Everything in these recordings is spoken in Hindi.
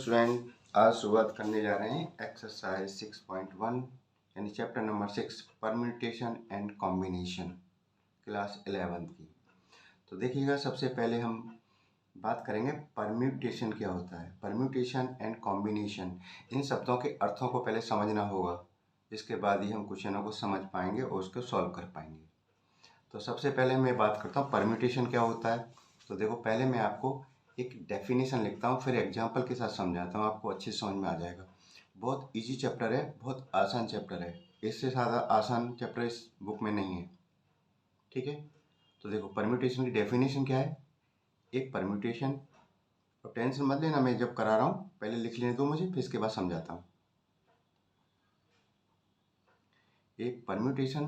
स्टूडेंट, आज शुरुआत करने जा रहे हैं एक्सरसाइज 6.1 यानी chapter number 6 permutation and combination class 11 की। तो देखिएगा, सबसे पहले हम बात करेंगे परम्यूटेशन क्या होता है। परम्यूटेशन एंड कॉम्बिनेशन, इन शब्दों के अर्थों को पहले समझना होगा, इसके बाद ही हम क्वेश्चनों को समझ पाएंगे और उसको सॉल्व कर पाएंगे। तो सबसे पहले मैं बात करता हूँ परम्यूटेशन क्या होता है। तो देखो, पहले मैं आपको एक डेफिनेशन लिखता हूँ, फिर एग्जांपल के साथ समझाता हूँ, आपको अच्छे समझ में आ जाएगा। बहुत इजी चैप्टर है, बहुत आसान चैप्टर है, इससे ज़्यादा आसान चैप्टर इस बुक में नहीं है। ठीक है, तो देखो परम्यूटेशन की डेफिनेशन क्या है। एक परम्यूटेशन, और टेंशन मत लेना, मैं जब करा रहा हूँ पहले लिख लेने दो मुझे, फिर इसके बाद समझाता हूँ। एक परम्यूटेशन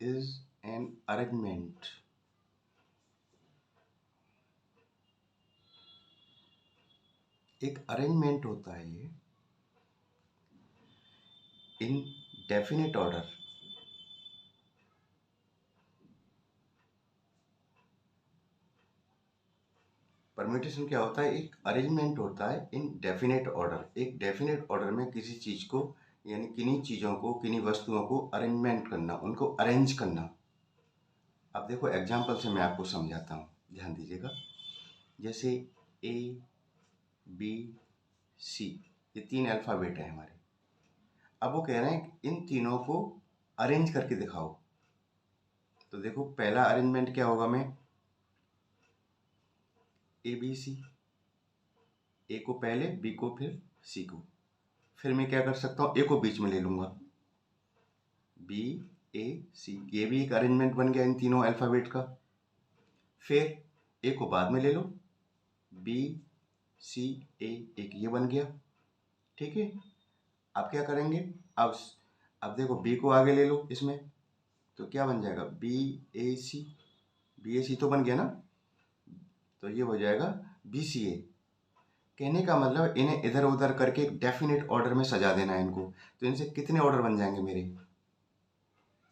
इज एन अरेंजमेंट एक अरेंजमेंट होता है ये इन डेफिनेट ऑर्डर परम्यूटेशन क्या होता है, एक अरेंजमेंट होता है इन डेफिनेट ऑर्डर। एक डेफिनेट ऑर्डर में किसी चीज़ को, यानी किन्हीं चीज़ों को, किन्हीं वस्तुओं को अरेंजमेंट करना, उनको अरेंज करना। अब देखो एग्जांपल से मैं आपको समझाता हूँ, ध्यान दीजिएगा। जैसे ए, बी, सी, ये 3 अल्फ़ाबेट है हमारे। अब वो कह रहे हैं कि इन तीनों को अरेंज करके दिखाओ। तो देखो पहला अरेंजमेंट क्या होगा, मैं ए बी सी, ए को पहले, बी को फिर, सी को। फिर मैं क्या कर सकता हूँ, ए को बीच में ले लूँगा, बी ए सी, ये भी एक अरेंजमेंट बन गया इन तीनों अल्फ़ाबेट का। फिर ए को बाद में ले लो, बी सी ए, एक ये बन गया। ठीक है, अब क्या करेंगे, अब देखो बी को आगे ले लो इसमें, तो क्या बन जाएगा, बी ए सी, बी ए सी तो बन गया ना, तो ये हो जाएगा बी सी ए। कहने का मतलब इन्हें इधर उधर करके एक डेफिनेट ऑर्डर में सजा देना है इनको। तो इनसे कितने ऑर्डर बन जाएंगे मेरे,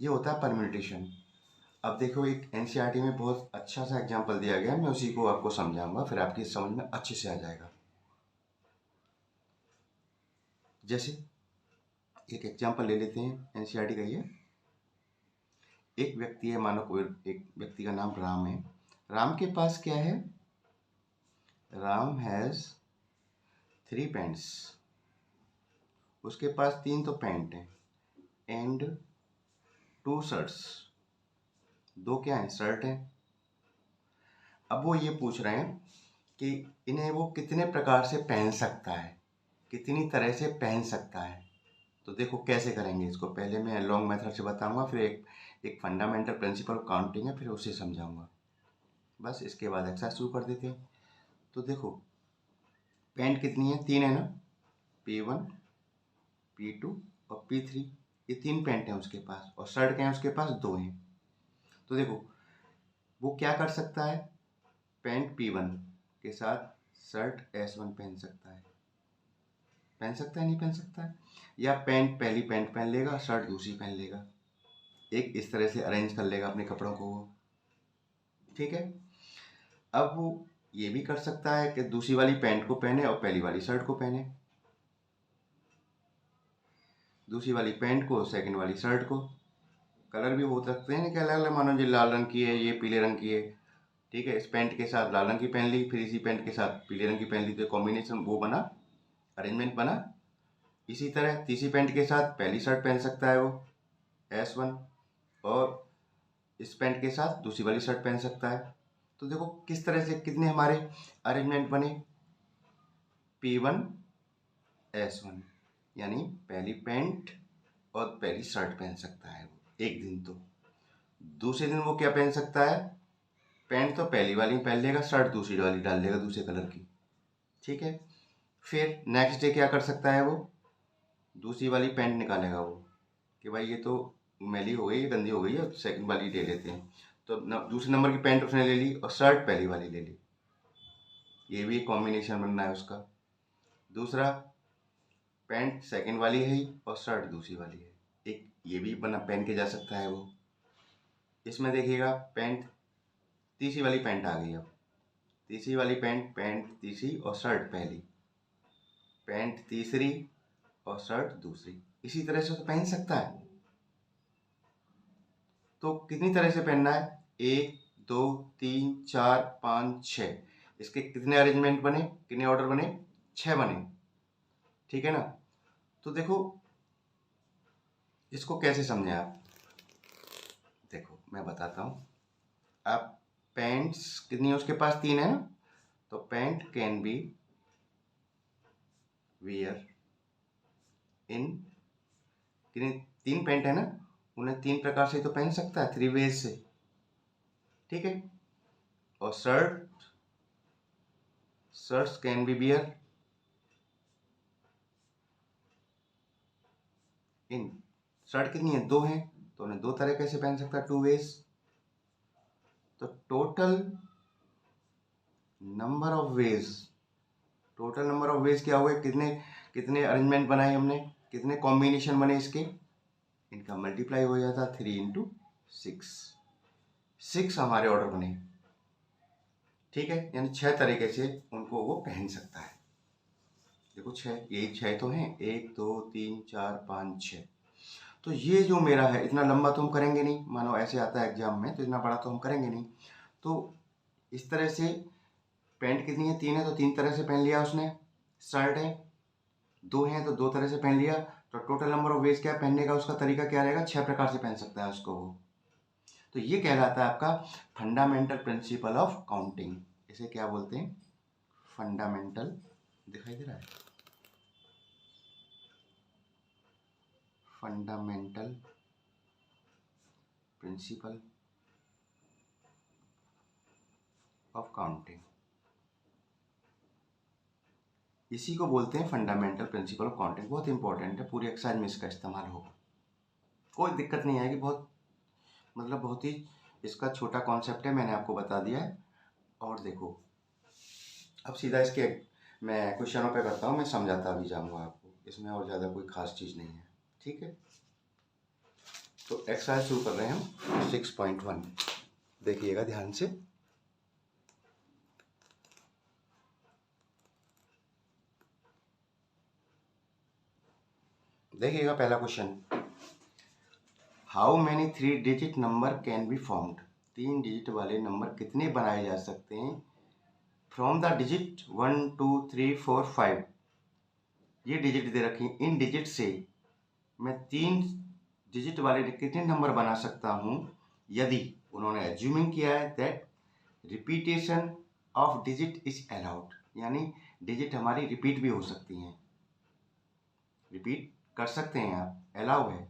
ये होता है परम्यूटेशन। अब देखो, एक एनसीईआरटी में बहुत अच्छा सा एग्जांपल दिया गया है, मैं उसी को आपको समझाऊंगा, फिर आपकी समझ में अच्छे से आ जाएगा। जैसे एक एग्जांपल ले लेते हैं, एनसीईआरटी का ये। एक व्यक्ति है, मानो कोई एक व्यक्ति का नाम राम है। राम के पास क्या है, राम हैज़ 3 पैंट्स, उसके पास 3 तो पैंट हैं, एंड 2 शर्ट्स, 2 क्या हैं, शर्ट हैं। अब वो ये पूछ रहे हैं कि इन्हें वो कितने प्रकार से पहन सकता है, कितनी तरह से पहन सकता है। तो देखो कैसे करेंगे इसको, पहले मैं लॉन्ग मेथड से बताऊंगा, फिर एक फंडामेंटल प्रिंसिपल काउंटिंग है, फिर उसे समझाऊंगा। बस इसके बाद एक्सरसाइज शुरू कर देते हैं। तो देखो पैंट कितनी है, 3 है ना, P1 P2 और P3, ये 3 पैंट हैं उसके पास, और शर्ट क्या है उसके पास, 2 हैं। तो देखो वो क्या कर सकता है, पैंट P1 के साथ शर्ट S1 पहन सकता है। पहन सकता है, नहीं पहन सकता है, या पैंट पहली पैंट पहन लेगा, शर्ट दूसरी पहन लेगा, एक इस तरह से अरेंज कर लेगा अपने कपड़ों को वो। ठीक है, अब वो ये भी कर सकता है कि दूसरी वाली पैंट को पहने और पहली वाली शर्ट को पहने, दूसरी वाली पैंट को, सेकंड वाली शर्ट को। कलर भी हो सकते हैं ना कि अलग अलग, मानो जी लाल रंग की है, ये पीले रंग की है। ठीक है, इस पैंट के साथ लाल रंग की पहन ली, फिर इसी पैंट के साथ पीले रंग की पहन ली, तो कॉम्बिनेशन वो बना, अरेंजमेंट बना। इसी तरह तीसरी पैंट के साथ पहली शर्ट पहन सकता है वो S1, और इस पैंट के साथ दूसरी वाली शर्ट पहन सकता है। तो देखो किस तरह से कितने हमारे अरेंजमेंट बने, P1 S1, यानी पहली पैंट और पहली शर्ट पहन सकता है वो एक दिन। तो दूसरे दिन वो क्या पहन सकता है, पैंट तो पहली वाली पहन लेगा, शर्ट दूसरी वाली डाल लेगा दूसरे कलर की। ठीक है, फिर नेक्स्ट डे क्या कर सकता है, वो दूसरी वाली पैंट निकालेगा वो, कि भाई ये तो मैली हो गई, ये गंदी हो गई है, सेकंड वाली ले लेते हैं। तो दूसरे नंबर की पैंट उसने ले ली और शर्ट पहली वाली ले ली, ये भी कॉम्बिनेशन बनना है उसका। दूसरा, पैंट सेकंड वाली है और शर्ट दूसरी वाली है, एक ये भी बना पहन के जा सकता है वो। इसमें देखिएगा पैंट, तीसरी वाली पैंट आ गई, अब तीसरी वाली पैंट, पैंट तीसरी और शर्ट पहली, पैंट तीसरी और शर्ट दूसरी। इसी तरह से तो पहन सकता है। तो कितनी तरह से पहनना है? 1 2 3 4 5 6। इसके कितने अरेंजमेंट बने, कितने ऑर्डर बने? 6 बने, ठीक है ना। तो देखो इसको कैसे समझें आप। देखो मैं बताता हूँ। आप पैंट्स कितनी है उसके पास? 3 है ना। तो pant can be wear in, कितनी? 3 पैंट है ना, उन्हें 3 प्रकार से तो पहन सकता है, 3 वेज से, ठीक है। और shirts can be wear in, shirt कितनी है? 2 है, तो उन्हें 2 तरह कैसे पहन सकता है, 2 वेज। तो टोटल नंबर ऑफ वेज क्या हुए? कितने कितने अरेंजमेंट बनाए हमने, कितने कॉम्बिनेशन बने इसके, इनका मल्टीप्लाई हो जाता 3 इंटू 6 हमारे ऑर्डर बने, ठीक है। यानी 6 तरीके से उनको वो पहन सकता है। देखो 6, यही 6 तो हैं, 1 2 3 4 5 6। तो ये जो मेरा है, इतना लंबा तो हम करेंगे नहीं, मानो ऐसे आता है एग्जाम में, तो इतना बड़ा तो हम करेंगे नहीं। तो इस तरह से पैंट कितनी है? 3 है, तो 3 तरह से पहन लिया उसने। शर्ट है 2 है, तो 2 तरह से पहन लिया। तो टोटल नंबर ऑफ वेज क्या पहनने का, उसका तरीका क्या रहेगा? 6 प्रकार से पहन सकता है उसको वो। तो ये कहलाता है आपका फंडामेंटल प्रिंसिपल ऑफ काउंटिंग। इसे क्या बोलते हैं? फंडामेंटल, दिखाई दे रहा है, फंडामेंटल प्रिंसिपल ऑफ काउंटिंग, इसी को बोलते हैं फंडामेंटल प्रिंसिपल ऑफ काउंटिंग। बहुत इंपॉर्टेंट है, पूरी एक्सरसाइज में इसका इस्तेमाल होगा, कोई दिक्कत नहीं आएगी। बहुत मतलब बहुत ही इसका छोटा कॉन्सेप्ट है, मैंने आपको बता दिया है। और देखो अब सीधा इसके मैं क्वेश्चनों पे करता हूँ, मैं समझाता भी जाऊँगा आपको, इसमें और ज़्यादा कोई खास चीज़ नहीं है, ठीक है। तो एक्सरसाइज शुरू कर रहे हैं हम 6.1, देखिएगा ध्यान से। देखिएगा पहला question, how many 3 digit number can be formed, 3 digit वाले नंबर कितने बनाए जा सकते हैं फ्रॉम द डिजिट 1 2 3 4 5। ये डिजिट दे रखी हैं, इन डिजिट से मैं 3 डिजिट वाले कितने नंबर बना सकता हूँ यदि, उन्होंने एज्यूमिंग किया है that repetition of digit is allowed, यानी डिजिट हमारी रिपीट भी हो सकती हैं, रिपीट कर सकते हैं आप, अलाउ है।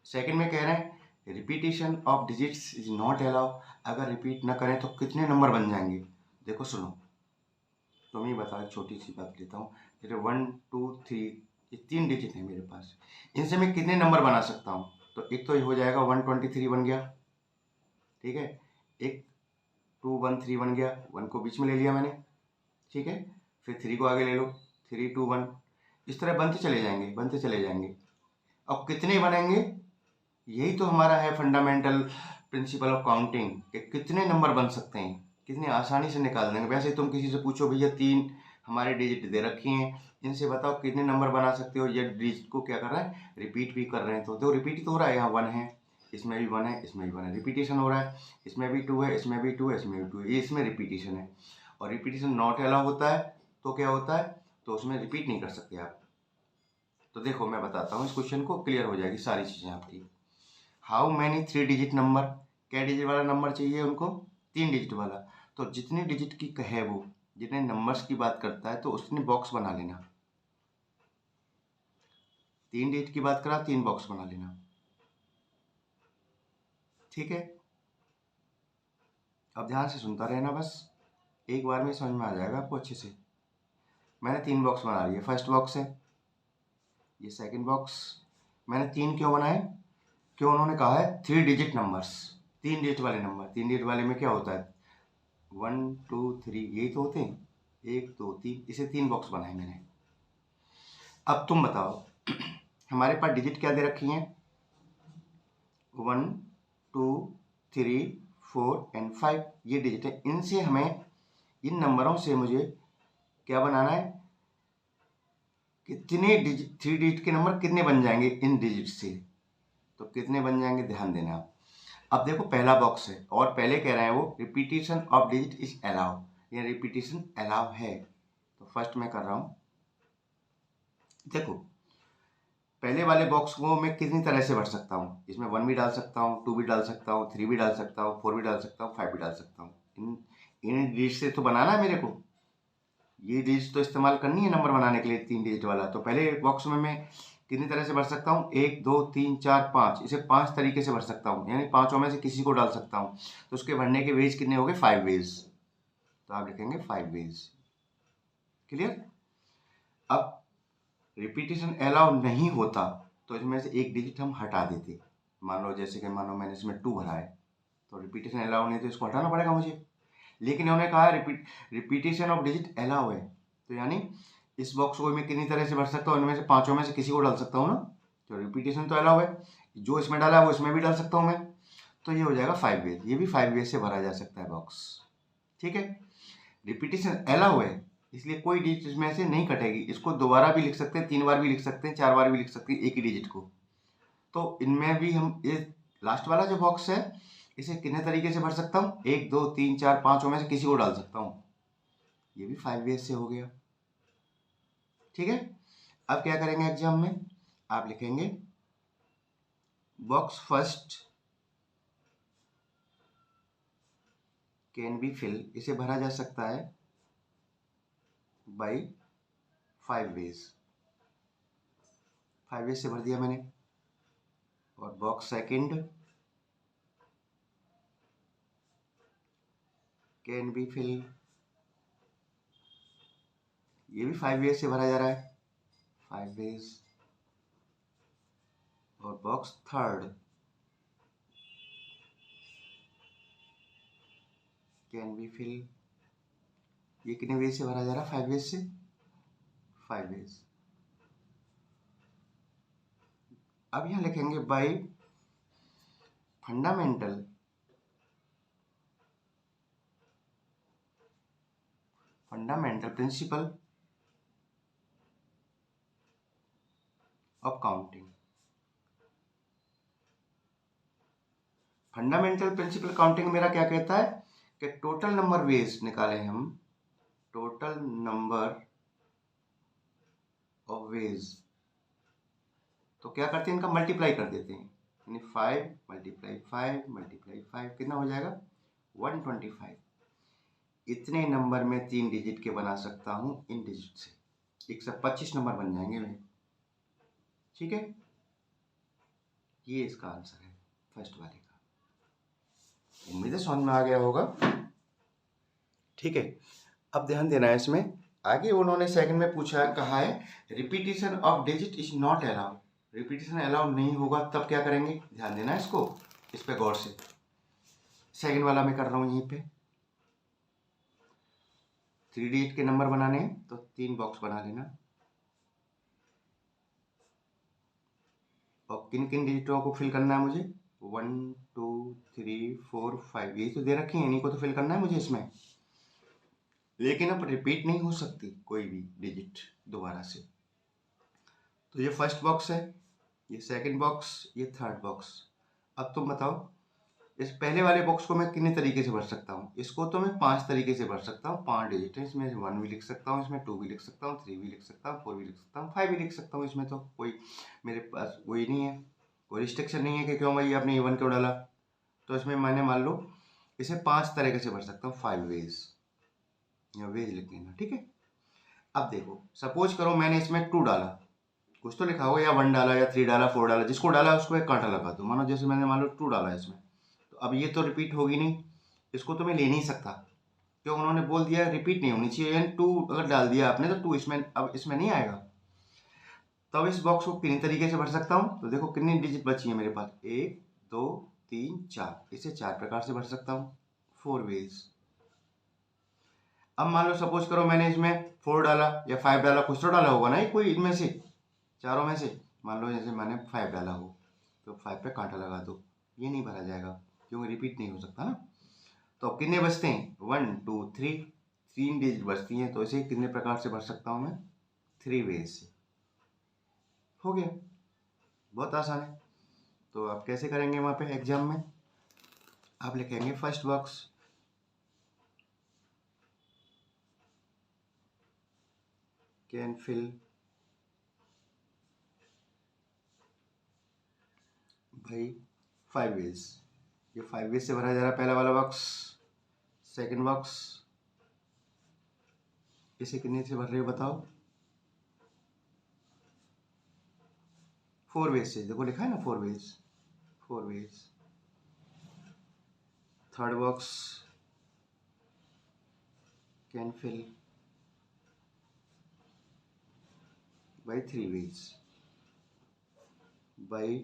सेकंड में कह रहे हैं repetition of digits is not allow, अगर रिपीट ना करें तो कितने नंबर बन जाएंगे। देखो सुनो, तुम ही बताओ, छोटी सी बात लेता हूँ। जैसे 1 2 3, ये 3 डिजिट है मेरे पास, इनसे मैं कितने नंबर बना सकता हूँ? तो एक तो ये हो जाएगा 123 बन गया, ठीक है। एक 213 बन गया, 1 को बीच में ले लिया मैंने, ठीक है। फिर 3 को आगे ले लो, 3 2 1, इस तरह बनते चले जाएंगे, बनते चले जाएंगे। अब कितने बनेंगे, यही तो हमारा है फंडामेंटल प्रिंसिपल ऑफ काउंटिंग, कि कितने नंबर बन सकते हैं, कितने आसानी से निकाल देंगे। वैसे तुम किसी से पूछो, भैया 3 हमारे डिजिट दे रखी हैं, इनसे बताओ कितने नंबर बना सकते हो, ये डिजिट को क्या कर रहा है, रिपीट भी कर रहे हैं। तो रिपीट तो हो रहा है, यहाँ 1 है, इसमें भी 1 है, इसमें भी 1 है, रिपीटेशन हो रहा है, इसमें भी 2 है, इसमें भी 2 है, इसमें भी 2 है, ये इसमें रिपीटेशन है। और रिपीटेशन नॉट अलाउ होता है, तो क्या होता है, तो उसमें रिपीट नहीं कर सकते आप। तो देखो मैं बताता हूँ, इस क्वेश्चन को क्लियर हो जाएगी सारी चीज़ें आपकी। हाउ मैनी 3 डिजिट नंबर, क्या डिजिट वाला नंबर चाहिए उनको? 3 डिजिट वाला। तो जितने डिजिट की है वो, जितने नंबर्स की बात करता है, तो उसने बॉक्स बना लेना। 3 डिजिट की बात करा, 3 बॉक्स बना लेना, ठीक है। अब ध्यान से सुनता रहना, बस एक बार में समझ में आ जाएगा आपको अच्छे से। मैंने 3 बॉक्स बना लिए, फर्स्ट बॉक्स है, ये सेकंड बॉक्स। मैंने 3 क्यों बनाए? क्यों, उन्होंने कहा है 3 डिजिट नंबर्स, 3 डिजिट वाले नंबर। 3 डिजिट वाले में क्या होता है, 1 2 3, यही तो होते हैं, 1 2 3, इसे 3 बॉक्स बनाए मैंने। अब तुम बताओ हमारे पास डिजिट क्या दे रखी हैं, 1 2 3 4 एंड 5, ये डिजिट है। इनसे हमें, इन नंबरों से मुझे क्या बनाना है, कितने डिजिट, 3 डिजिट के नंबर कितने बन जाएंगे इन डिजिट से, तो कितने बन जाएंगे ध्यान देना आप। अब देखो पहला बॉक्स है और पहले कह रहे हैं वो repetition of digit is allow, या रिपीटेशन अलाउ है, तो फर्स्ट मैं कर रहा हूँ। देखो पहले वाले बॉक्स को मैं कितनी तरह से भर सकता हूँ, इसमें 1 भी डाल सकता हूँ, 2 भी डाल सकता हूँ, 3 भी डाल सकता हूँ, 4 भी डाल सकता हूँ, 5 भी डाल सकता हूँ। इन डिजिट से तो बनाना है मेरे को, ये डिजिट तो इस्तेमाल करनी है नंबर बनाने के लिए 3 डिजिट वाला। तो पहले बॉक्स में मैं कितनी तरह से भर सकता हूँ, 1 2 3 4 5, इसे 5 तरीके से भर सकता हूँ, यानी पांचों में से किसी को डाल सकता हूँ। तो उसके भरने के वेज कितने हो गए, 5 वेज, तो आप लिखेंगे 5 वेज। क्लियर। अब रिपीटेशन अलाउ नहीं होता तो इसमें से एक डिजिट हम हटा देते। मान लो जैसे कि मानो मैंने इसमें 2 भरा है, तो रिपीटेशन अलाउ नहीं तो इसको हटाना पड़ेगा मुझे। लेकिन उन्होंने कहा रिपीटेशन ऑफ डिजिट अलाउ है, तो यानी इस बॉक्स को मैं कितनी तरह से भर सकता हूँ, इनमें से पांचों में से किसी को डाल सकता हूँ ना, तो रिपीटेशन तो अलाउ है, जो इसमें डाला है वो इसमें भी डाल सकता हूँ मैं, तो ये हो जाएगा 5 वेज, ये भी 5 वेज से भरा जा सकता है बॉक्स। ठीक है, रिपीटेशन अलाउ है इसलिए कोई डिजिट इसमें से नहीं कटेगी, इसको दोबारा भी लिख सकते हैं, 3 बार भी लिख सकते हैं, 4 बार भी लिख सकते हैं एक ही डिजिट को। तो इनमें भी हम ये लास्ट वाला जो बॉक्स है इसे कितने तरीके से भर सकता हूँ, 1 2 3 4 5 में से किसी को डाल सकता हूँ, ये भी 5 वेज से हो गया। ठीक है, अब क्या करेंगे एग्जाम में, आप लिखेंगे box first can be fill, इसे भरा जा सकता है बाई 5 वेज, 5 वेज से भर दिया मैंने। और box second can be fill, ये भी 5 वेज से भरा जा रहा है, 5 वेज। और box third can be fill, ये कितने वेज से भरा जा रहा है, 5 वेज से, 5 वेज। अब यहां लिखेंगे by fundamental principle of counting. Fundamental principal counting मेरा क्या कहता है कि टोटल नंबर वेज निकाले हम, टोटल नंबर ऑफ वेज, तो क्या करते हैं इनका मल्टीप्लाई कर देते हैं, यानी 5 मल्टीप्लाई 5 मल्टीप्लाई 5 कितना हो जाएगा 125। इतने नंबर में 3 डिजिट के बना सकता हूं इन डिजिट से, 125 नंबर बन जाएंगे वे। ठीक है, ये इसका आंसर है फर्स्ट वाले का। उम्मीद है समझ में आ गया होगा। ठीक है, अब ध्यान देना है इसमें, आगे उन्होंने सेकंड में पूछा, कहा है repetition of digit is not allowed, repetition allowed नहीं होगा तब क्या करेंगे, ध्यान देना है इसको, इस पे गौर से। सेकंड वाला मैं कर रहा हूं यहीं पे, 3 डिजिट के नंबर बनाने हैं तो 3 बॉक्स बना लेना, और किन किन डिजिटों को फिल करना है मुझे, 1 2 3 4 5, यही तो दे रखी है, इन्हीं को तो फिल करना है मुझे इसमें। लेकिन अब रिपीट नहीं हो सकती कोई भी डिजिट दोबारा से। तो ये फर्स्ट बॉक्स है, ये सेकंड बॉक्स, ये थर्ड बॉक्स। अब तुम बताओ इस पहले वाले बॉक्स को मैं कितने तरीके से भर सकता हूँ, इसको तो मैं 5 तरीके से भर सकता हूँ, 5 डिजिट है, इसमें 1 भी लिख सकता हूँ, इसमें 2 भी लिख सकता हूँ, 3 भी लिख सकता हूँ, 4 भी लिख सकता हूँ, 5 भी लिख सकता हूँ, इसमें तो कोई मेरे पास वही नहीं है, कोई रिस्ट्रिक्शन नहीं है कि क्यों भाई आपने E1 क्यों डाला। तो इसमें मैंने मान लो इसे 5 तरीके से भर सकता हूँ, 5 वेज, या वेज लिख लेना। ठीक है, अब देखो सपोज करो मैंने इसमें 2 डाला, कुछ तो लिखा होगा, या 1 डाला या 3 डाला 4 डाला, जिसको डाला उसको एक कांटा लगा दो, मानो जैसे मैंने मान लो 2 डाला है इसमें, तो अब ये तो रिपीट होगी नहीं, इसको तो मैं ले नहीं सकता, क्यों उन्होंने बोल दिया रिपीट नहीं होनी चाहिए, यानी 2 अगर डाल दिया आपने तो 2 इसमें अब इसमें नहीं आएगा। तब इस बॉक्स को कितनी तरीके से भर सकता हूँ, तो देखो कितनी डिजिट बची है मेरे पास, 1 2 3 4, इसे 4 प्रकार से भर सकता हूँ, 4 वेज। अब मान लो सपोज करो मैंने इसमें 4 डाला या 5 डाला, कुछ तो डाला होगा ना कोई इनमें से, चारों में से, मान लो जैसे मैंने 5 डाला हो तो 5 पे कांटा लगा दो, ये नहीं भरा जाएगा क्योंकि रिपीट नहीं हो सकता ना। तो अब कितने बचते हैं, 1 2 3, 3 डिजिट बचती हैं, तो इसे कितने प्रकार से भर सकता हूँ मैं, 3 वेज से। हो गया, बहुत आसान है। तो आप कैसे करेंगे वहाँ पे एग्जाम में, आप लिखेंगे फर्स्ट बॉक्स कैन फिल भाई 5 वेज, ये 5 वेज से भरा जा रहा है पहला वाला बॉक्स। सेकंड बॉक्स इसे कितने से भर रहे हो बताओ, 4 वेज से, देखो लिखा है ना 4 ways, 4 ways. Third box can fill by 3 ways by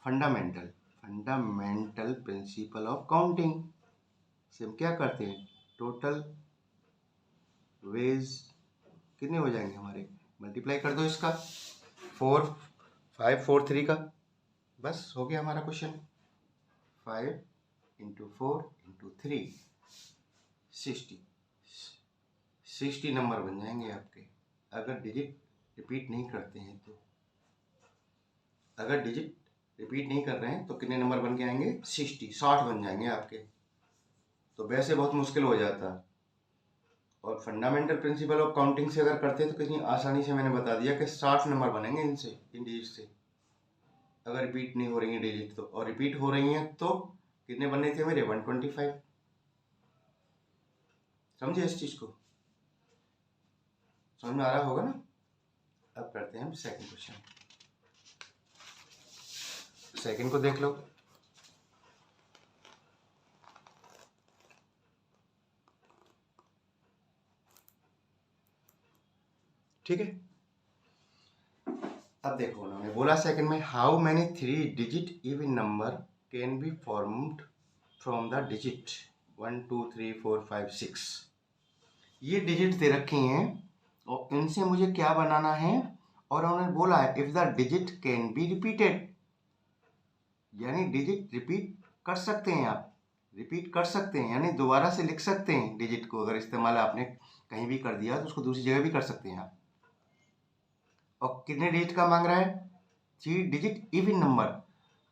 fundamental principle of counting से हम क्या करते हैं, टोटल वेज कितने हो जाएंगे हमारे, मल्टीप्लाई कर दो इसका 4 5 4 3 का, बस हो गया हमारा क्वेश्चन। 5 × 4 × 3 60 नंबर बन जाएंगे आपके, अगर डिजिट रिपीट नहीं करते हैं तो। अगर डिजिट रिपीट नहीं कर रहे हैं तो कितने नंबर बन के आएंगे, 60 बन जाएंगे आपके। तो वैसे बहुत मुश्किल हो जाता, और फंडामेंटल प्रिंसिपल ऑफ काउंटिंग से अगर करते हैं तो कितनी आसानी से मैंने बता दिया कि 60 नंबर बनेंगे इनसे, इन डिजिट से, अगर रिपीट नहीं हो रही है डिजिट तो। और रिपीट हो रही हैं तो कितने बनने थे मेरे, 125। समझे इस चीज को, समझ में आ रहा होगा ना। अब करते हैं हम सेकंड क्वेश्चन, सेकंड को देख लो। ठीक है, अब देखो उन्होंने बोला सेकंड में, how many 3 digit even number can be formed from the digit 1 2 3 4 5 6। ये डिजिट दे रखी हैं और इनसे मुझे क्या बनाना है, और उन्होंने बोला है if the digit can be repeated, यानी डिजिट रिपीट कर सकते हैं आप, रिपीट कर सकते हैं यानी दोबारा से लिख सकते हैं डिजिट को, अगर इस्तेमाल आपने कहीं भी कर दिया तो उसको दूसरी जगह भी कर सकते हैं आप। और कितने डिजिट का मांग रहा है, 3 डिजिट इवन नंबर,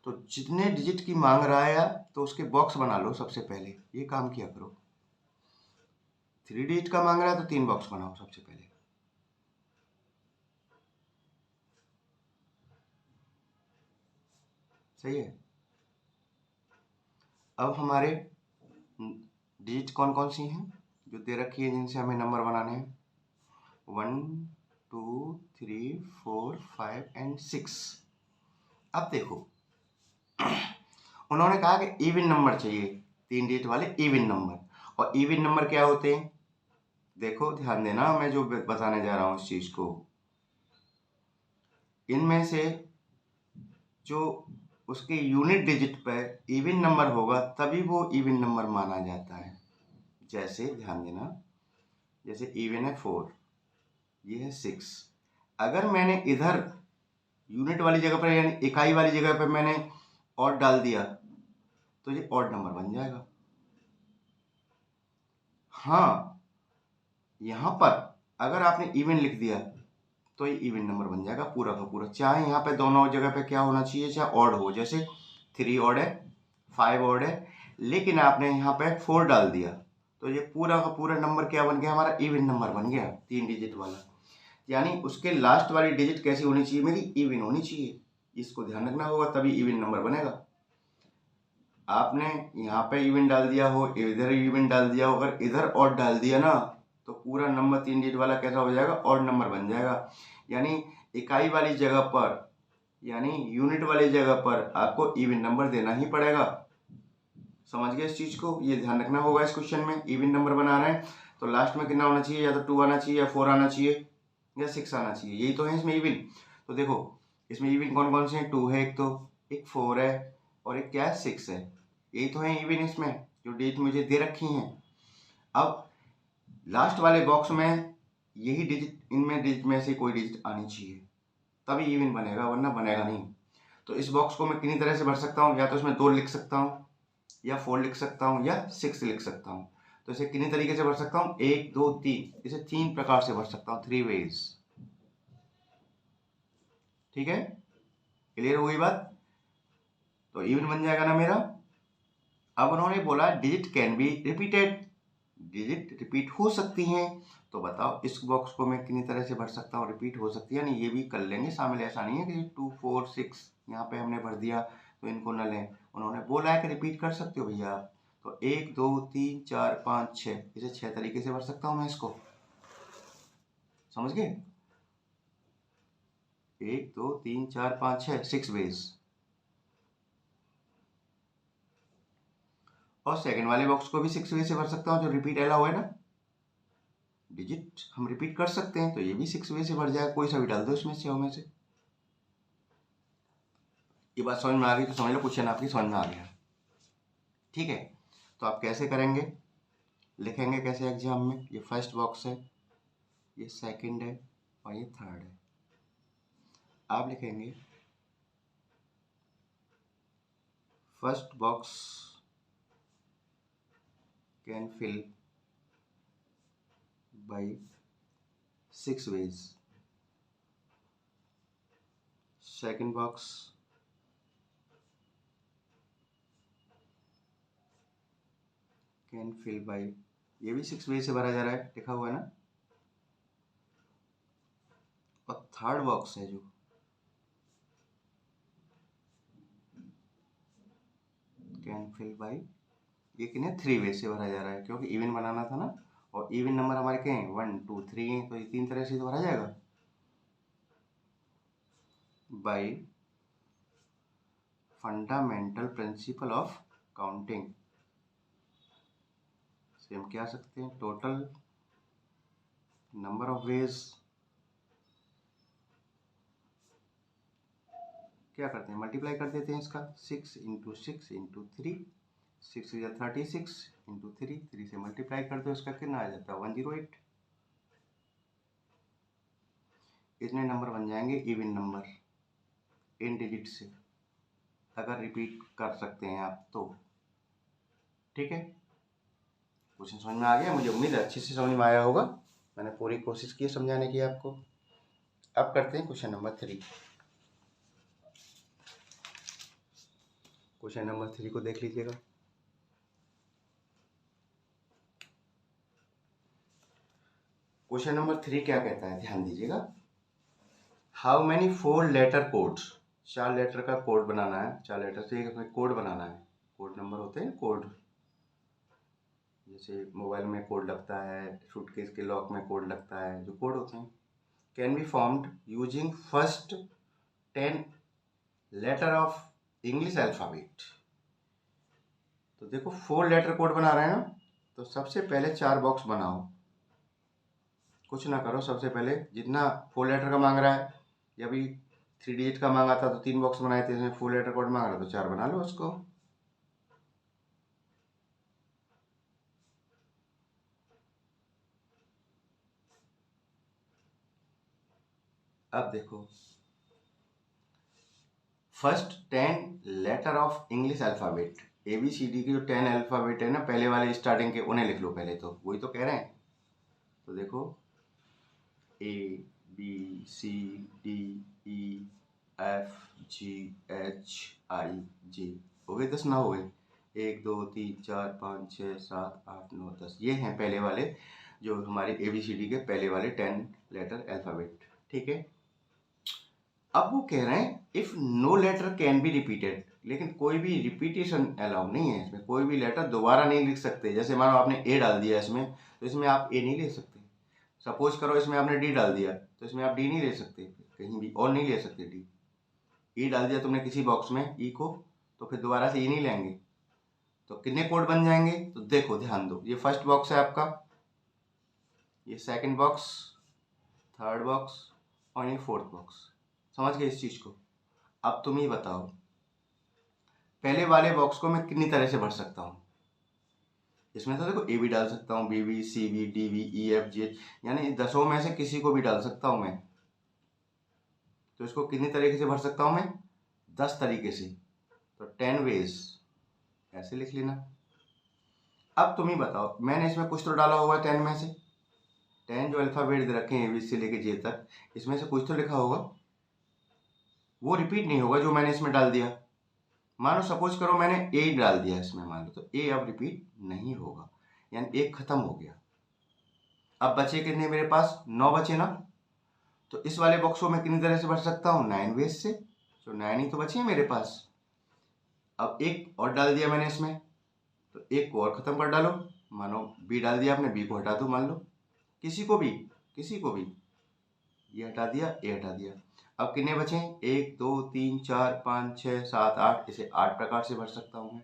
तो जितने डिजिट की मांग रहा है तो उसके बॉक्स बना लो, सबसे पहले ये काम किया करो। 3 डिजिट का मांग रहा है तो 3 बॉक्स बनाओ सबसे पहले। सही है। अब हमारे डिजिट कौन कौन सी हैं जो दे रखी है जिनसे हमें नंबर बनाने हैं, 1 2 3 4 5 एंड 6। अब देखो उन्होंने कहा कि इवन नंबर चाहिए, 3 डिजिट वाले इवन नंबर। और इवन नंबर क्या होते हैं, देखो ध्यान देना मैं जो बताने जा रहा हूं इस चीज को, इनमें से जो उसके यूनिट डिजिट पर इवन नंबर होगा तभी वो इवन नंबर माना जाता है। जैसे ध्यान देना, जैसे इवन है 4, ये है 6, अगर मैंने इधर यूनिट वाली जगह पर यानी इकाई वाली जगह पर मैंने ऑड डाल दिया तो ये ऑड नंबर बन जाएगा। हाँ, यहां पर अगर आपने इवन लिख दिया तो ये इवन नंबर बन जाएगा पूरा का पूरा, चाहे यहाँ पे दोनों जगह पे क्या होना चाहिए, चाहे ऑड हो, जैसे 3 ऑड है 5 ऑड है, लेकिन आपने यहाँ पे 4 डाल दिया तो ये पूरा का पूरा नंबर क्या बन गया, हमारा इवन नंबर बन गया, 3 डिजिट वाला। यानी उसके लास्ट वाली डिजिट कैसी होनी चाहिए, मेरी इवन होनी चाहिए, इसको ध्यान रखना होगा, तभी इवन नंबर बनेगा। आपने यहाँ पे इवन डाल दिया हो, इधर इवन डाल दिया हो, अगर इधर ऑड डाल दिया ना तो पूरा नंबर 3 डिजिट वाला कैसा हो जाएगा, ऑड नंबर बन जाएगा। यानी इकाई वाली जगह पर यानी यूनिट वाली जगह पर आपको इवन नंबर देना ही पड़ेगा। समझ गए इस चीज को, ये ध्यान रखना होगा इस क्वेश्चन में। इवन नंबर बना रहे हैं तो लास्ट में कितना होना चाहिए, या तो 2 आना चाहिए, या 4 आना चाहिए, या 6 आना चाहिए, यही तो है इसमें इवन। तो देखो इसमें इवन कौन कौन से हैं, 2 है एक, तो एक 4 है, और एक क्या है 6 है, यही तो है इवन इसमें जो डिजिट मुझे दे रखी हैं। अब लास्ट वाले बॉक्स में यही डिजिट, इनमें डिजिट में से कोई डिजिट आनी चाहिए तभी इवन बनेगा, वरना बनेगा नहीं। तो इस बॉक्स को मैं कितनी तरह से भर सकता हूँ, या तो इसमें 2 लिख सकता हूँ, या 4 लिख सकता हूँ, या 6 लिख सकता हूँ। तो इसे कितनी तरीके से भर सकता हूँ, 1 2 3, इसे 3 प्रकार से भर सकता हूँ, 3 वेज। ठीक है, क्लियर हो गई बात। तो इवन बन जाएगा ना मेरा। अब उन्होंने बोला digit can be repeated, digit repeat हो सकती हैं। तो बताओ इस बॉक्स को मैं कितनी तरह से भर सकता हूँ, रिपीट हो सकती है, यानी ये भी कर लेंगे शामिल। ऐसा नहीं है कि 2 4 6 यहाँ पे हमने भर दिया तो इनको न लें। उन्होंने बोला है कि रिपीट कर सकते हो भैया आप। तो 1 2 3 4 5 6, इसे 6 तरीके से भर सकता हूँ मैं इसको, समझ गए। 1 2 3 4 5 6, 6 वेज। और सेकंड वाले बॉक्स को भी 6 वे से भर सकता हूँ, जो रिपीट अलाउ है ना, डिजिट हम रिपीट कर सकते हैं, तो ये भी 6 वे से भर जाएगा। कोई सा भी डाल दो इसमें 6 में से। ये बात समझ में आ गई तो समझ लो क्वेश्चन आपकी समझ में आ गया, ठीक है। तो आप कैसे करेंगे, लिखेंगे कैसे एग्जाम में। ये फर्स्ट बॉक्स है, ये सेकंड है और ये थर्ड है। आप लिखेंगे first box can fill by 6 ways, second box can fill by, ये भी 6 वे से भरा जा रहा है, लिखा हुआ है ना। और थर्ड बॉक्स है जो कैन फिल बाय, ये कितने 3 वे से भरा जा रहा है, क्योंकि इवन बनाना था ना। और इवन नंबर हमारे क्या हैं 1 2 3 हैं, तो ये 3 तरह से तो भरा जाएगा। Bye fundamental principle of counting से हम क्या सकते हैं, टोटल नंबर ऑफ वेज क्या करते हैं, मल्टीप्लाई कर देते हैं इसका। 6 इंटू 6 इंटू 3, 6 या 36 इंटू 3, 3 से मल्टीप्लाई कर दो, इसका कितना आ जाता है 108। इतने नंबर बन जाएंगे इवन नंबर इन डिजिट से, अगर रिपीट कर सकते हैं आप तो, ठीक है। क्वेश्चन समझ में आ गया, मुझे उम्मीद है अच्छे से समझ में आया होगा। मैंने पूरी कोशिश की समझाने की आपको। अब करते हैं क्वेश्चन नंबर 3। क्वेश्चन नंबर 3 को देख लीजिएगा। क्वेश्चन नंबर 3 क्या कहता है, ध्यान दीजिएगा। How many 4 letter codes, 4 letter का कोड बनाना है, 4 लेटर से एक कोड बनाना है। कोड नंबर होते हैं कोड, जैसे मोबाइल में कोड लगता है, सूटकेस के लॉक में कोड लगता है, जो कोड होते हैं। Can be formed using first 10 letter of English alphabet. तो देखो 4 लेटर कोड बना रहे हैं ना, तो सबसे पहले 4 बॉक्स बनाओ। कुछ ना करो, सबसे पहले जितना 4 लेटर का मांग रहा है, या भी 3 डिजिट का मांगा था तो 3 बॉक्स बनाए थे, इसमें 4 लेटर कोड मांग रहा तो 4 बना लो उसको। अब देखो first 10 letter of English alphabet, ABCD के जो 10 अल्फ़ाबेट है ना, पहले वाले स्टार्टिंग के, उन्हें लिख लो पहले, तो वही तो कह रहे हैं। तो देखो ABCDEFGHIJ, हो गए 10 ना, हो गए 1 2 3 4 5 6 7 8 9 10, ये हैं पहले वाले जो हमारे ABCD के पहले वाले 10 लेटर अल्फ़ाबेट, ठीक है। अब वो कह रहे हैं if no letter can be repeated, लेकिन कोई भी रिपीटेशन अलाउ नहीं है इसमें, कोई भी लेटर दोबारा नहीं लिख सकते। जैसे मानो आपने ए डाल दिया इसमें, तो इसमें आप ए नहीं ले सकते। सपोज करो इसमें आपने डी डाल दिया, तो इसमें आप डी नहीं ले सकते, कहीं भी और नहीं ले सकते डी। ई डाल दिया तुमने किसी बॉक्स में ई को, तो फिर दोबारा से ई नहीं लेंगे। तो कितने कोड बन जाएंगे, तो देखो ध्यान दो, ये फर्स्ट बॉक्स है आपका, ये सेकंड बॉक्स, थर्ड बॉक्स और ये फोर्थ बॉक्स। समझ गए इस चीज़ को। अब तुम ही बताओ पहले वाले बॉक्स को मैं कितनी तरह से भर सकता हूँ। इसमें तो देखो ए भी डाल सकता हूँ, B B C B D B E F G, यानी 10 में से किसी को भी डाल सकता हूँ मैं। तो इसको कितनी तरीके से भर सकता हूँ मैं, 10 तरीके से। तो 10 वेज ऐसे लिख लेना। अब तुम ही बताओ, मैंने इसमें कुछ तो डाला हुआ है 10 में से, 10 जो अल्फ़ाबेट दे रखे हैं ए बी से लेके जे तक, इसमें से कुछ तो लिखा होगा। वो रिपीट नहीं होगा जो मैंने इसमें डाल दिया। मानो सपोज करो मैंने ए डाल दिया इसमें, मान लो, तो ए अब रिपीट नहीं होगा, यानी एक खत्म हो गया। अब बचे कितने मेरे पास, 9 बचे ना। तो इस वाले बॉक्सों में कितनी तरह से भर सकता हूँ, 9 वेज से। तो 9 ही तो बचे हैं मेरे पास। अब एक और डाल दिया मैंने इसमें, तो एक को और खत्म कर डालो। मानो बी डाल दिया आपने, बी को हटा दो, मान लो किसी को भी, ये हटा दिया, ए हटा दिया। अब कितने बचे, 1 2 3 4 5 6 7 8, इसे 8 प्रकार से भर सकता हूँ मैं।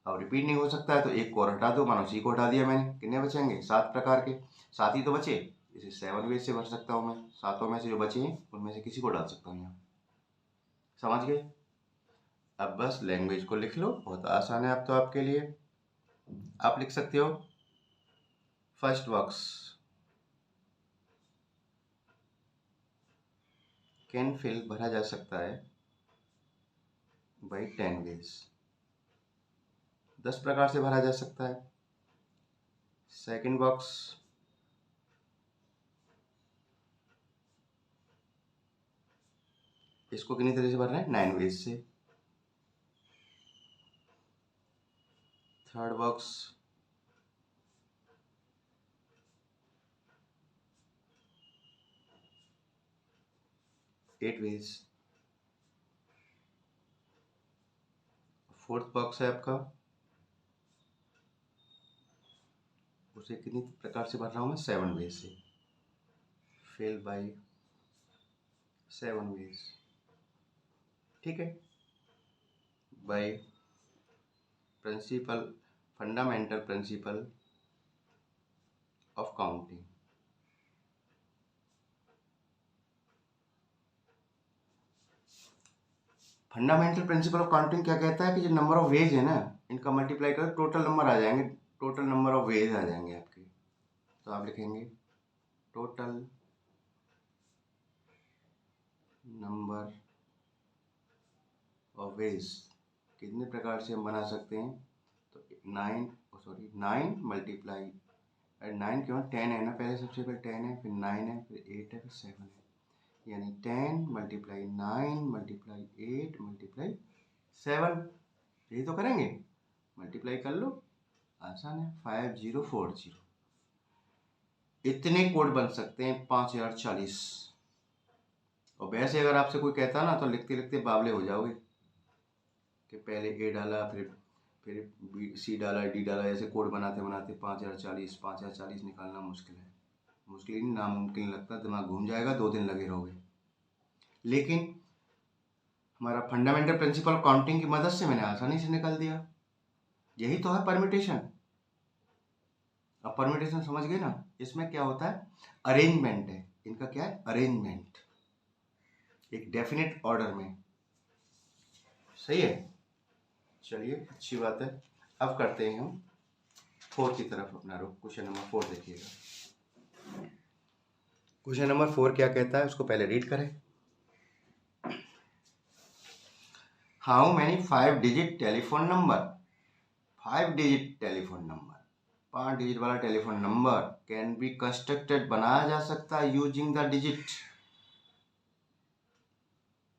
अब रिपीट नहीं हो सकता है तो एक को और हटा दो, मानो सी को हटा दिया मैंने, कितने बचेंगे, 7 प्रकार के। 7 ही तो बचे, इसे 7 वेज से भर सकता हूँ मैं। 7 में से जो बचे हैं उनमें से किसी को डाल सकता हूँ यहाँ। समझ गए। अब बस लैंग्वेज को लिख लो, बहुत आसान है अब तो आपके लिए। आप लिख सकते हो फर्स्ट बॉक्स, कैन फिल भरा जा सकता है बाई 10 वेज, 10 प्रकार से भरा जा सकता है। सेकंड बॉक्स, इसको कितनी तरह से भरना है, 9 वेज से। Third box, eight ways. Fourth box है आपका, उसे कितनी प्रकार से भर रहा हूँ मैं, 7 वेज से। फिल बाई 7 वेज, ठीक है। By principle, fundamental principle of counting. Fundamental principle of counting क्या कहता है कि जो नंबर ऑफ वेज है ना, इनका मल्टीप्लाई कर टोटल नंबर आ जाएंगे, टोटल नंबर ऑफ वेज आ जाएंगे आपके। तो आप लिखेंगे टोटल नंबर ऑफ वेज, कितने प्रकार से हम बना सकते हैं, तो 9 मल्टीप्लाई, 9 क्यों, 10 है ना, पहले सबसे पहले 10 है, फिर 9 है, फिर 8 है, फिर 7 है, यानी 10 मल्टीप्लाई 9 मल्टीप्लाई 8 मल्टीप्लाई 7, यही तो करेंगे। मल्टीप्लाई कर लो, आसान है, 5040। इतने कोड बन सकते हैं 5040। और वैसे अगर आपसे कोई कहता ना तो लिखते लिखते बावले हो जाओगे कि पहले ए डाला, फिर बी सी डाला, डी डाला, ऐसे कोड बनाते बनाते 5040 निकालना मुश्किल है। मुश्किल ही नामुमकिन लगता, दिमाग घूम जाएगा, 2 दिन लगे रहोगे। लेकिन हमारा फंडामेंटल प्रिंसिपल काउंटिंग की मदद से मैंने आसानी से निकाल दिया। यही तो है परम्यूटेशन। अब परम्यूटेशन समझ गए ना, इसमें क्या होता है, अरेंजमेंट है इनका, क्या है, अरेंजमेंट, एक डेफिनेट ऑर्डर में। सही है, चलिए अच्छी बात है। अब करते हैं हम 4 की तरफ अपना रुख। क्वेश्चन नंबर 4 देखिएगा। क्वेश्चन नंबर 4 क्या कहता है, उसको पहले रीड करें। How many 5 digit telephone number, 5 digit telephone number, 5 digit वाला telephone number can be constructed, बनाया जा सकता है, यूजिंग द डिजिट,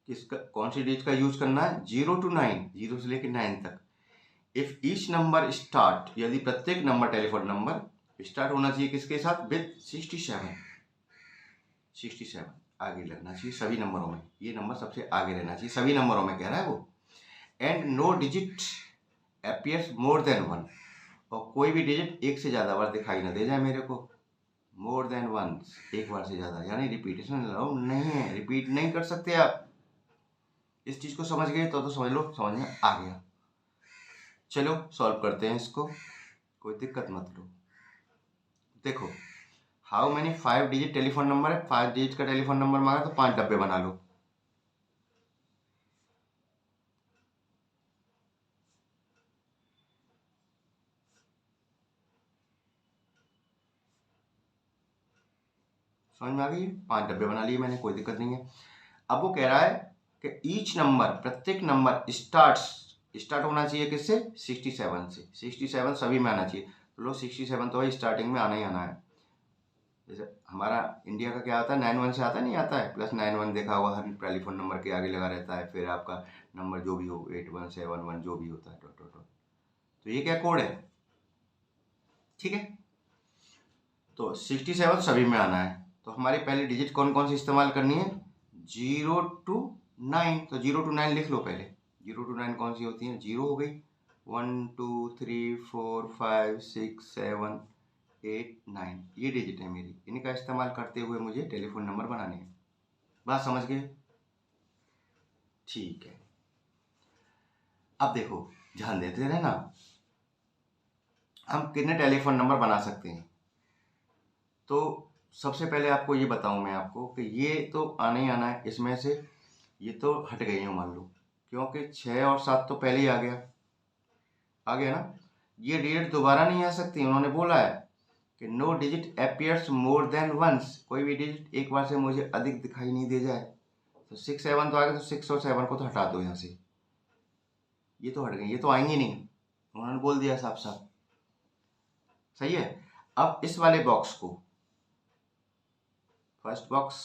किसका, कौन सी डिजिट का यूज करना है, 0 to 9, 0 से लेकर 9 तक। इफ ईच नंबर स्टार्ट, यदि प्रत्येक नंबर, टेलीफोन नंबर स्टार्ट होना चाहिए किसके साथ, विद 67 आगे लगना चाहिए सभी नंबरों में, ये नंबर सबसे आगे रहना चाहिए सभी नंबरों में, कह रहा है वो। And no digit appears more than 1, और कोई भी डिजिट एक से ज़्यादा बार दिखाई ना दे जाए मेरे को। मोर देन 1, एक बार से ज़्यादा, यानी रिपीटेशन अलाउड नहीं है, रिपीट नहीं कर सकते आप। इस चीज़ को समझ गए तो समझ लो, समझ में आ गया। चलो सॉल्व करते हैं इसको, कोई दिक्कत मत लो। देखो how many 5 digit telephone number है, 5 डिजिट का टेलीफोन नंबर मांगा तो 5 डब्बे बना लो। समझ में आ गई, 5 डब्बे बना लिए मैंने, कोई दिक्कत नहीं है। अब वो कह रहा है कि ईच नंबर, प्रत्येक नंबर स्टार्ट होना चाहिए किससे, 67 से। 67 सभी में आना चाहिए, तो लो 67 तो भाई स्टार्टिंग में आना ही आना है। जैसे हमारा इंडिया का क्या आता है 91 से आता नहीं आता है, +91 देखा होगा हर टेलीफोन नंबर के आगे लगा रहता है, फिर आपका नंबर जो भी हो 8171 जो भी होता है डॉट डॉट डॉट। तो ये क्या कोड है, ठीक है। तो 67 सभी में आना है, तो हमारी पहली डिजिट कौन कौन सी इस्तेमाल करनी है, 0 to 9। तो 0 to 9 लिख लो पहले। 0 to 9 कौन सी होती है, 0 हो गई, 1 2 3 4 5 6 7 8 9, ये डिजिट है मेरी, इनका इस्तेमाल करते हुए मुझे टेलीफोन नंबर बनाने हैं। बात समझ गए, ठीक है। अब देखो ध्यान देते रहना, हम कितने टेलीफोन नंबर बना सकते हैं। तो सबसे पहले आपको ये बताऊं मैं आपको कि ये तो आना ही आना है, इसमें से ये तो हट गई हूँ मान लो, क्योंकि 6 और 7 तो पहले ही आ गया ना। ये डिजिट दोबारा नहीं आ सकती, उन्होंने बोला है कि no digit appears more than once, कोई भी डिजिट एक बार से मुझे अधिक दिखाई नहीं दे जाए। तो 6 7 तो आ गया, तो 6 और 7 को तो हटा दो यहाँ से, ये तो हट गई, ये तो आएंगी नहीं, उन्होंने बोल दिया साफ साफ, सही है। अब इस वाले बॉक्स को, first box,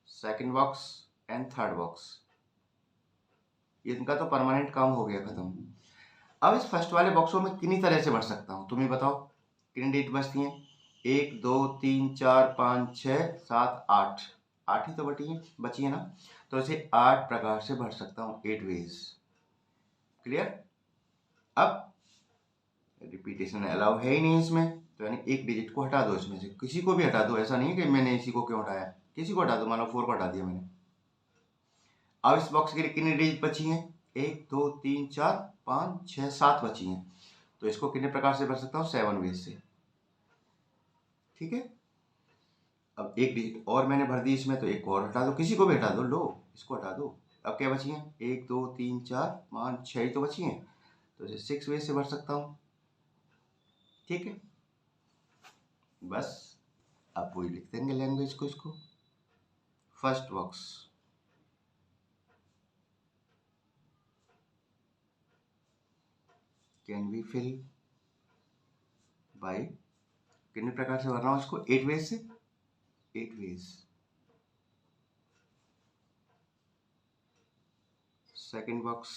second box and third box, इनका तो परमानेंट काम हो गया खत्म। अब इस फर्स्ट वाले बॉक्स को मैं किन्हीं तरह से भर सकता हूँ, तुम ही बताओ कितनी डिजिट बचती हैं, 1 2 3 4 5 6 7 8, 8 ही तो बची है ना। तो इसे 8 प्रकार से भर सकता हूँ, 8 वेज, क्लियर। अब रिपीटेशन अलाउ है ही नहीं इसमें, तो यानी एक डिजिट को हटा दो, इसमें से किसी को भी हटा दो, ऐसा नहीं है कि मैंने इसी को क्यों हटाया, किसी को हटा दो, मान लो 4 को हटा दिया मैंने। अब इस बॉक्स के लिए कितनी डिजिट बची हैं, 1 2 3 4 5 6 7 बची हैं, तो इसको कितने प्रकार से भर सकता हूँ, 7 वेज से, ठीक है। अब एक डिजिट और मैंने भर दी इसमें, तो एक और हटा दो, किसी को भी हटा दो, लो इसको हटा दो। अब क्या बची हैं, 1 2 3 4 5 6 ही तो बची हैं, तो इसे 6 वेज से भर सकता हूँ, ठीक है। बस अब वही लिख देंगे लैंग्वेज को, इसको first box, can be fill by, कितने प्रकार से भर रहा हूँ इसको, 8 वेज से, 8 वेज। सेकंड बॉक्स,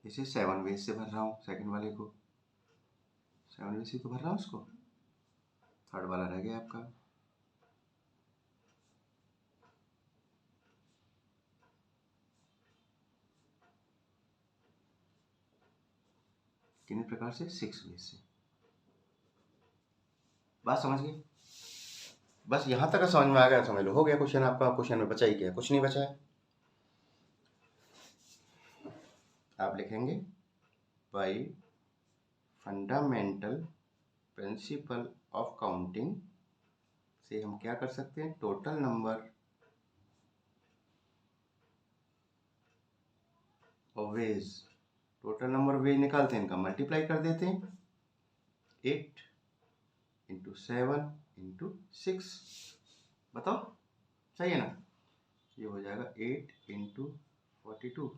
इसे 7 वेज से भर रहा हूँ, सेकंड वाले को 7 वेज से तो भर रहा हूँ इसको। थर्ड वाला रह गया आपका, कितने प्रकार से, 6 वेज से। बात समझ गए, बस यहाँ तक समझ में आ गया, समझ लो हो गया क्वेश्चन आपका। क्वेश्चन में बचा ही क्या, कुछ नहीं बचा है। आप लिखेंगे bye fundamental principle of counting से हम क्या कर सकते हैं, total number of ways, total number of ways निकालते हैं, इनका मल्टीप्लाई कर देते हैं, 8 इंटू 7 इंटू 6, बताओ सही है ना। ये हो जाएगा 8 इंटू 42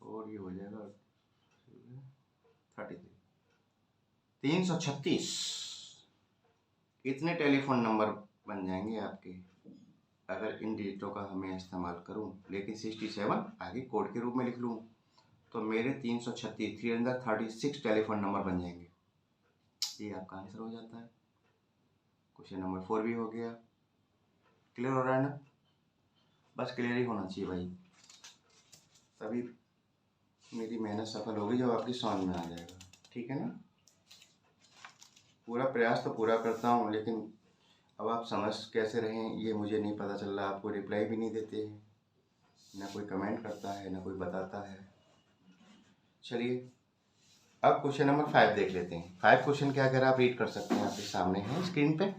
और ये हो जाएगा 33, 336। इतने टेलीफोन नंबर बन जाएंगे आपके अगर इन डिजिटों का हमें इस्तेमाल करूं, लेकिन 67 आगे कोड के रूप में लिख लूँ तो मेरे 336 336 टेलीफोन नंबर बन जाएंगे। ये आपका आंसर हो जाता है। क्वेश्चन नंबर 4 भी हो गया। क्लियर हो रहा है ना, बस क्लियर ही होना चाहिए भाई, तभी मेरी मेहनत सफल होगी जब आपकी समझ में आ जाएगा, ठीक है ना। पूरा प्रयास तो पूरा करता हूँ, लेकिन अब आप समझ कैसे रहें ये मुझे नहीं पता चल रहा। आपको रिप्लाई भी नहीं देते हैं, ना कोई कमेंट करता है, ना कोई बताता है। चलिए अब क्वेश्चन नंबर 5 देख लेते हैं। 5 क्वेश्चन क्या कह रहा है आप रीड कर सकते हैं, आपके सामने है स्क्रीन पे,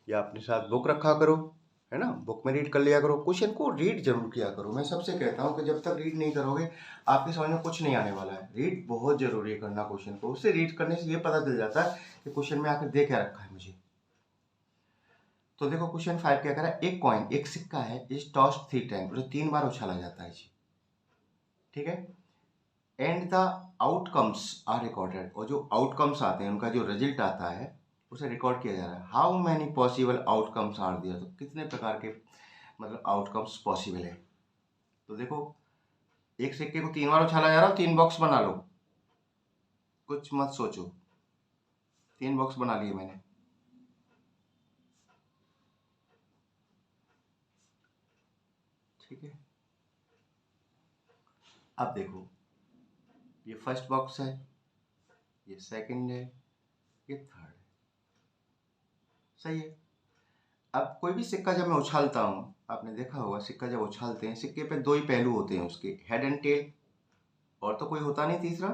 या अपने साथ बुक रखा करो, है ना, बुक में रीड कर लिया करो। क्वेश्चन को रीड जरूर किया करो। मैं सबसे कहता हूँ कि जब तक रीड नहीं करोगे आपके समझ में कुछ नहीं आने वाला है। रीड बहुत जरूरी है करना क्वेश्चन को, उससे रीड करने से ये पता चल जाता है कि क्वेश्चन में आकर दे क्या रखा है मुझे। तो देखो क्वेश्चन 5 क्या कह रहा है, एक कॉइन, एक सिक्का है, इज टॉस्ड 3 टाइम, जो 3 बार उछाला जाता है जी, ठीक है। And the outcomes are recorded, और जो आउटकम्स आते हैं उनका जो रिजल्ट आता है उसे रिकॉर्ड किया जा रहा है। How many possible outcomes are दिया, तो कितने प्रकार के मतलब आउटकम्स पॉसिबल है। तो देखो एक सिक्के को 3 बार उछाला जा रहा है, 3 बॉक्स बना लो, कुछ मत सोचो, 3 बॉक्स बना लिए मैंने। ठीक है, अब देखो ये फर्स्ट बॉक्स है, ये सेकंड है, ये थर्ड है, सही है। अब कोई भी सिक्का जब मैं उछालता हूँ, आपने देखा होगा सिक्का जब उछालते हैं, सिक्के पे 2 ही पहलू होते हैं उसके, हेड एंड टेल, और तो कोई होता नहीं तीसरा।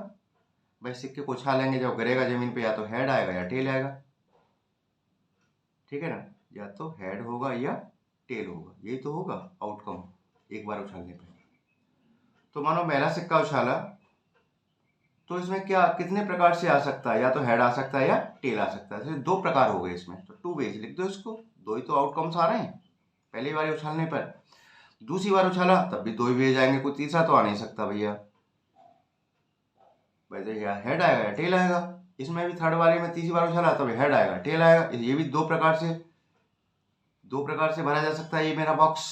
भाई सिक्के को उछालेंगे, जब गिरेगा जमीन पे या तो हेड आएगा या टेल आएगा, ठीक है ना, या तो हेड होगा या टेल होगा, यही तो होगा आउटकम एक बार उछालने पे। तो मानो पहला सिक्का उछाला, तो इसमें क्या कितने प्रकार से आ सकता है, या तो हेड आ सकता है या टेल आ सकता है, तो 2 प्रकार हो गए इसमें, तो 2 वेज लिख दो इसको, 2 ही तो आउटकम्स आ रहे हैं पहली बार उछालने पर। दूसरी बार उछाला तब भी 2 ही वेज आएंगे, कोई तीसरा तो आ नहीं सकता भैया, वैसे या हेड आएगा या टेल आएगा। इसमें भी थर्ड वाले में तीसरी बार उछाला तब हेड आएगा टेल आएगा, ये भी 2 प्रकार से भरा जा सकता है ये मेरा बॉक्स।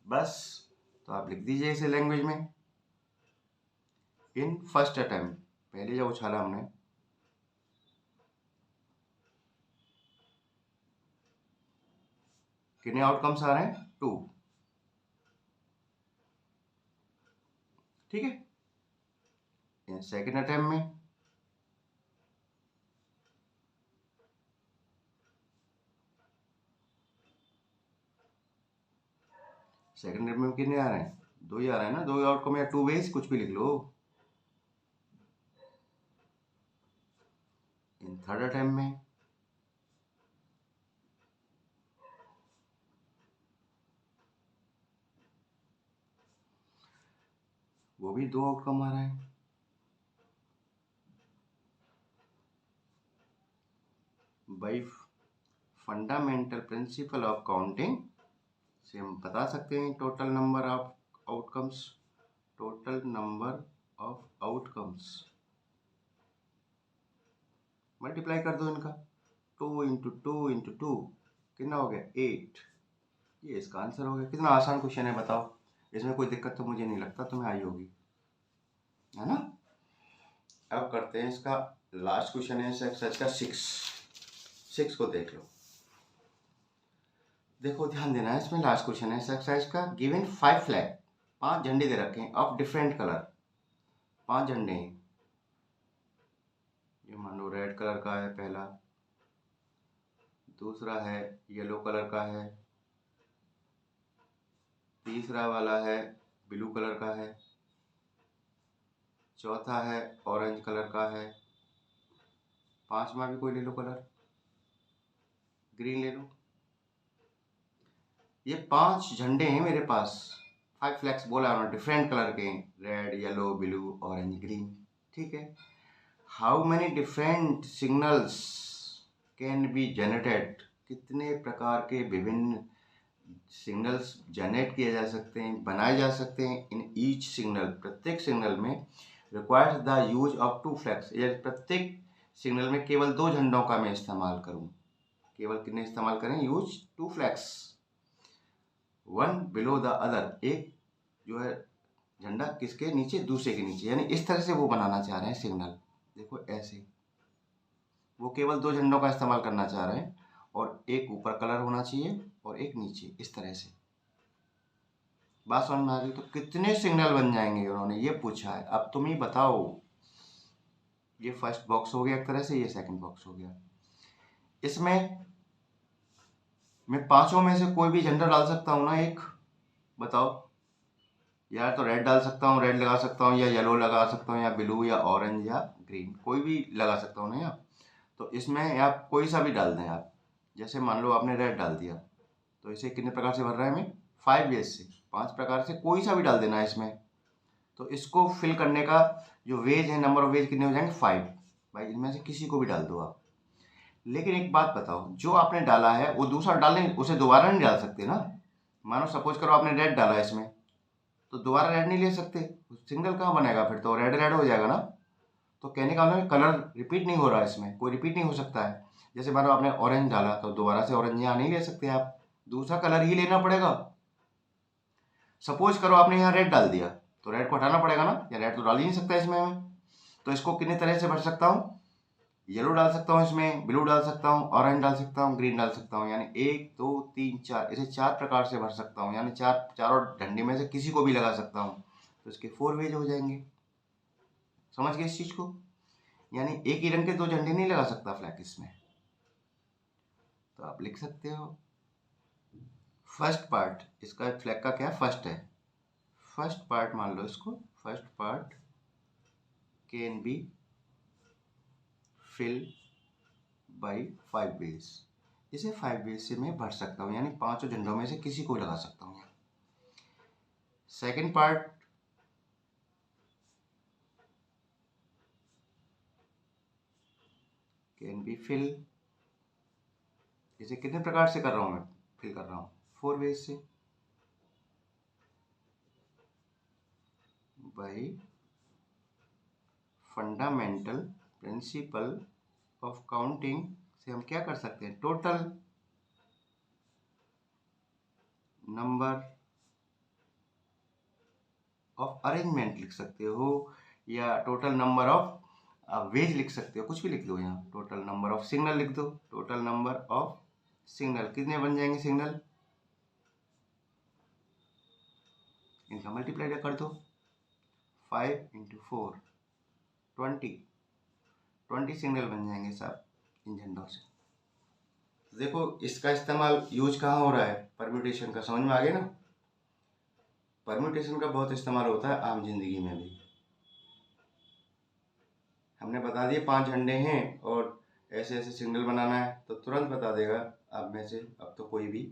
बस, तो आप लिख दीजिए इसे लैंग्वेज में, इन फर्स्ट अटेम्प्ट, पहले जब उछाला हमने, कितने आउटकम्स आ रहे हैं, 2, ठीक है। इन सेकेंड अटेम्प्ट में सेकेंड अटेम्प्ट में कितने आ रहे हैं, 2 ही आ रहे हैं ना, 2 आउटकम या 2 वेज, कुछ भी लिख लो। इन थर्ड अटेम्प्ट में वो भी 2 आउटकम आ रहे हैं। By fundamental principle of counting से हम बता सकते हैं total number of outcomes, total number of outcomes multiply कर दो इनका, 2 इंटू 2 इंटू 2 कितना हो गया, 8। ये इसका आंसर हो गया। कितना आसान क्वेश्चन है बताओ, इसमें कोई दिक्कत तो मुझे नहीं लगता तुम्हें आई होगी, है ना। अब करते हैं इसका लास्ट क्वेश्चन है एक्सरसाइज का 6 को देख लो। देखो ध्यान देना है, इसमें लास्ट क्वेश्चन है एक्सरसाइज का। गिवन 5 फ्लैग, 5 झंडे दे रखे हैं ऑफ डिफरेंट कलर, 5 झंडे हैं। ये मान लो रेड कलर का है पहला, दूसरा है येलो कलर का है, तीसरा वाला है ब्लू कलर का है, चौथा है ऑरेंज कलर का है, पांचवा भी कोई ले लो कलर, ग्रीन ले लो। ये 5 झंडे हैं मेरे पास, 5 फ्लैग्स बोला उन्होंने, डिफरेंट कलर के हैं, red yellow blue orange green, ठीक है। How many different signals can be generated, कितने प्रकार के विभिन्न सिग्नल्स जनरेट किए जा सकते हैं, बनाए जा सकते हैं। इन ईच सिग्नल, प्रत्येक सिग्नल में requires the use of 2 flags, प्रत्येक सिग्नल में केवल 2 झंडों का मैं इस्तेमाल करूं, केवल कितने इस्तेमाल करें, use 2 flags, 1 below the other, एक जो है झंडा किसके नीचे, दूसरे के नीचे, यानी इस तरह से वो बनाना चाह रहे हैं सिग्नल। देखो ऐसे वो केवल 2 झंडों का इस्तेमाल करना चाह रहे हैं, और एक ऊपर कलर होना चाहिए और एक नीचे, इस तरह से। बात समझ में आ गई। तो कितने सिग्नल बन जाएंगे उन्होंने ये पूछा है। अब तुम ही बताओ, ये फर्स्ट बॉक्स हो गया एक तरह से, ये सेकंड बॉक्स हो गया। इसमें मैं पांचों में से कोई भी झंडा डाल सकता हूँ ना एक, बताओ यार। तो रेड डाल सकता हूँ, रेड लगा सकता हूँ, या येलो लगा सकता हूँ, या ब्लू या ऑरेंज या ग्रीन, कोई भी लगा सकता हूँ ना यार। तो इसमें आप कोई सा भी डाल दें आप, जैसे मान लो आपने रेड डाल दिया, तो इसे कितने प्रकार से भर रहा है हमें, 5 वेज से, 5 प्रकार से कोई सा भी डाल देना है इसमें। तो इसको फिल करने का जो वेज है, नंबर ऑफ वेज कितने हो जाएंगे, 5। भाई इनमें से किसी को भी डाल दो आप। लेकिन एक बात बताओ, जो आपने डाला है वो दूसरा डालने, उसे दोबारा नहीं डाल सकते ना। मानो सपोज करो आपने रेड डाला इसमें, तो दोबारा रेड नहीं ले सकते, सिग्नल कहाँ बनेगा, फिर तो रेड रेड हो जाएगा ना। तो कहने का मतलब कलर रिपीट नहीं हो रहा है, इसमें कोई रिपीट नहीं हो सकता है। जैसे मानो आपने ऑरेंज डाला तो दोबारा से ऑरेंज यहाँ नहीं ले सकते आप, दूसरा कलर ही लेना पड़ेगा। सपोज करो आपने यहाँ रेड डाल दिया तो रेड को हटाना पड़ेगा ना, या रेड तो डाल ही नहीं सकता इसमें मैं। तो इसको कितने तरह से भर सकता हूँ, येलो डाल सकता हूँ, इसमें ब्लू डाल सकता हूँ, ऑरेंज डाल सकता हूँ, ग्रीन डाल सकता हूँ, यानी 1 2 3 4, इसे 4 प्रकार से भर सकता हूँ, यानी चारों डंडे में से किसी को भी लगा सकता हूँ। तो इसके 4 वेज हो जाएंगे। समझ गए इस चीज को, यानी एक ही रंग के 2 झंडे नहीं लगा सकता फ्लैग इसमें। तो आप लिख सकते हो फर्स्ट पार्ट, इसका फ्लैग का क्या फर्स्ट है, फर्स्ट पार्ट मान लो इसको, first part can be fill by 5 ways. इसे 5 वेज से मैं भर सकता हूँ, यानी 5 झंडों में से किसी को लगा सकता हूँ। Second part can be fill, इसे कितने प्रकार से कर रहा हूँ मैं, फिल कर रहा हूँ 4 वेज से, by fundamental principle of counting से हम क्या कर सकते हैं, टोटल नंबर ऑफ अरेंजमेंट लिख सकते हो, या टोटल नंबर ऑफ वेज लिख सकते हो, कुछ भी लिख दो यहाँ। टोटल नंबर ऑफ सिग्नल लिख दो, टोटल नंबर ऑफ सिग्नल कितने बन जाएंगे सिग्नल, इनका मल्टीप्लाई कर दो, 5 × 4 20 सिग्नल बन जाएंगे सब इन झंडों से। देखो इसका इस्तेमाल यूज कहाँ हो रहा है, परम्यूटेशन का, समझ में आ गया ना। परम्यूटेशन का बहुत इस्तेमाल होता है आम जिंदगी में भी। हमने बता दिए 5 झंडे हैं और ऐसे ऐसे सिग्नल बनाना है, तो तुरंत बता देगा आप में से अब तो कोई भी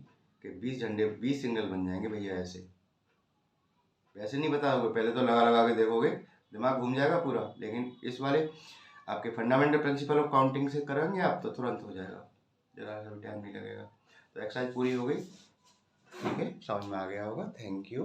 कि 20 झंडे 20 सिग्नल बन जाएंगे भैया ऐसे। वैसे नहीं बताओगे, पहले तो लगा लगा के देखोगे, दिमाग घूम जाएगा पूरा, लेकिन इस वाले आपके फंडामेंटल प्रिंसिपल ऑफ काउंटिंग से करेंगे आप तो तुरंत हो जाएगा, ज़रा सा भी टाइम नहीं लगेगा। तो एक्सरसाइज पूरी हो गई, ठीक है, समझ में आ गया होगा। Thank you.